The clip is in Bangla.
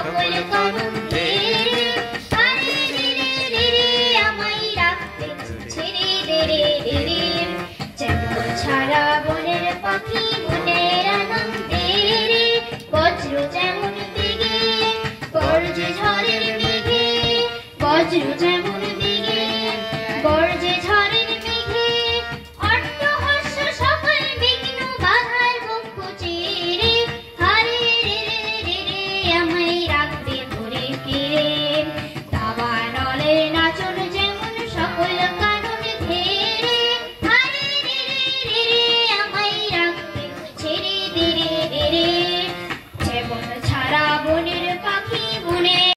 সকল কানন রে আরে রে রে রে আমায় রাখতে ছেড়ে দে রে রে রে যেমন ছাড়া বনের পাখি মনের আনন্দে রে বজ্র যেমন বেগে বজ্র ঝড়ের মেঘে বজ্র